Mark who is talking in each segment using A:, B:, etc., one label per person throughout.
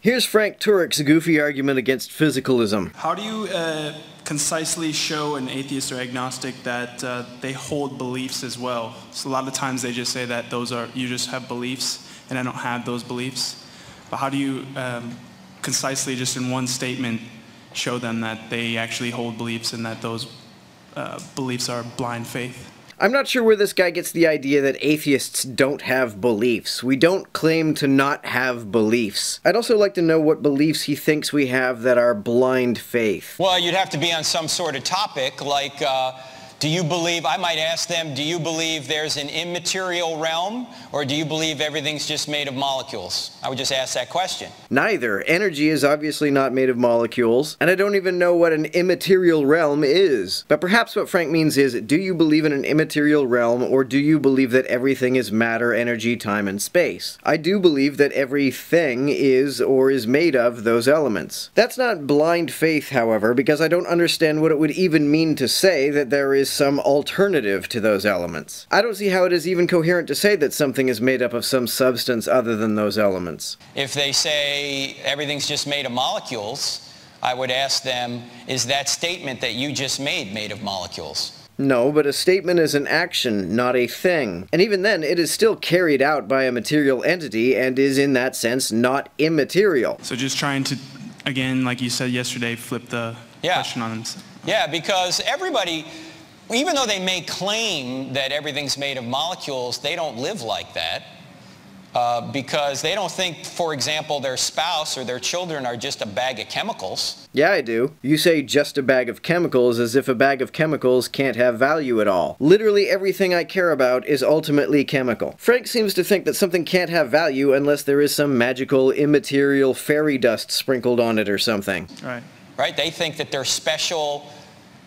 A: Here's Frank Turek's goofy argument against physicalism.
B: How do you concisely show an atheist or agnostic that they hold beliefs as well? So a lot of times they just say that you just have beliefs and I don't have those beliefs. But how do you concisely, just in one statement, show them that they actually hold beliefs and that those beliefs are blind faith?
A: I'm not sure where this guy gets the idea that atheists don't have beliefs. We don't claim to not have beliefs. I'd also like to know what beliefs he thinks we have that are blind faith.
C: Well, you'd have to be on some sort of topic, like, do you believe, I might ask them, do you believe there's an immaterial realm, or do you believe everything's just made of molecules? I would just ask that question.
A: Neither. Energy is obviously not made of molecules, and I don't even know what an immaterial realm is. But perhaps what Frank means is, do you believe in an immaterial realm, or do you believe that everything is matter, energy, time, and space? I do believe that everything is or is made of those elements. That's not blind faith, however, because I don't understand what it would even mean to say that there is some alternative to those elements. I don't see how it is even coherent to say that something is made up of some substance other than those elements.
C: If they say everything's just made of molecules, I would ask them, is that statement that you just made of molecules?
A: No, but a statement is an action, not a thing. And even then, it is still carried out by a material entity and is in that sense not immaterial.
B: So just trying to, again, like you said yesterday, flip the question on them.
C: Yeah, because everybody, even though they may claim that everything's made of molecules, they don't live like that because they don't think, for example, their spouse or their children are just a bag of chemicals.
A: Yeah, I do. You say just a bag of chemicals as if a bag of chemicals can't have value at all. Literally everything I care about is ultimately chemical. Frank seems to think that something can't have value unless there is some magical, immaterial fairy dust sprinkled on it or something.
C: Right? They think that they're special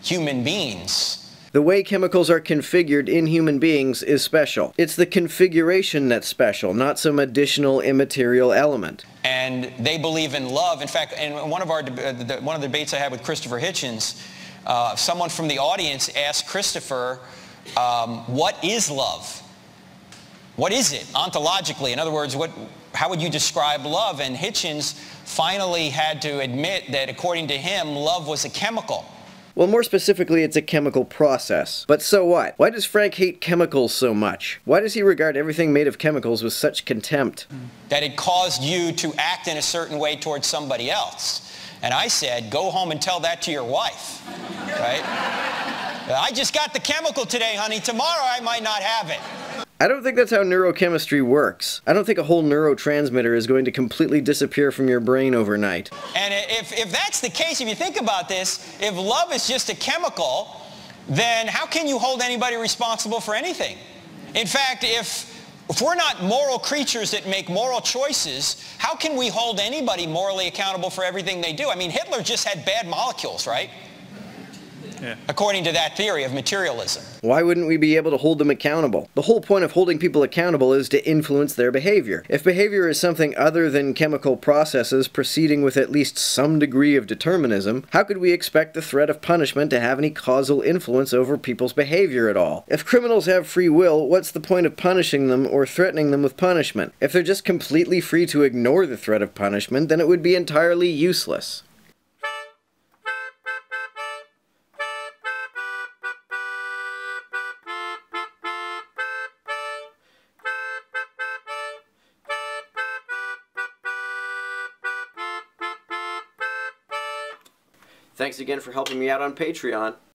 C: human beings.
A: The way chemicals are configured in human beings is special. It's the configuration that's special, not some additional immaterial element.
C: And they believe in love. In fact, in one of the debates I had with Christopher Hitchens, someone from the audience asked Christopher, what is love? What is it ontologically? In other words, how would you describe love? And Hitchens finally had to admit that according to him, love was a chemical.
A: Well, more specifically, it's a chemical process. But so what? Why does Frank hate chemicals so much? Why does he regard everything made of chemicals with such contempt?
C: That it caused you to act in a certain way towards somebody else. And I said, go home and tell that to your wife, right? I just got the chemical today, honey. Tomorrow I might not have it.
A: I don't think that's how neurochemistry works. I don't think a whole neurotransmitter is going to completely disappear from your brain overnight.
C: And if that's the case, if you think about this, if love is just a chemical, then how can you hold anybody responsible for anything? In fact, if we're not moral creatures that make moral choices, how can we hold anybody morally accountable for everything they do? I mean, Hitler just had bad molecules, right? Yeah. According to that theory of materialism.
A: Why wouldn't we be able to hold them accountable? The whole point of holding people accountable is to influence their behavior. If behavior is something other than chemical processes proceeding with at least some degree of determinism, how could we expect the threat of punishment to have any causal influence over people's behavior at all? If criminals have free will, what's the point of punishing them or threatening them with punishment? If they're just completely free to ignore the threat of punishment, then it would be entirely useless. Thanks again for helping me out on Patreon.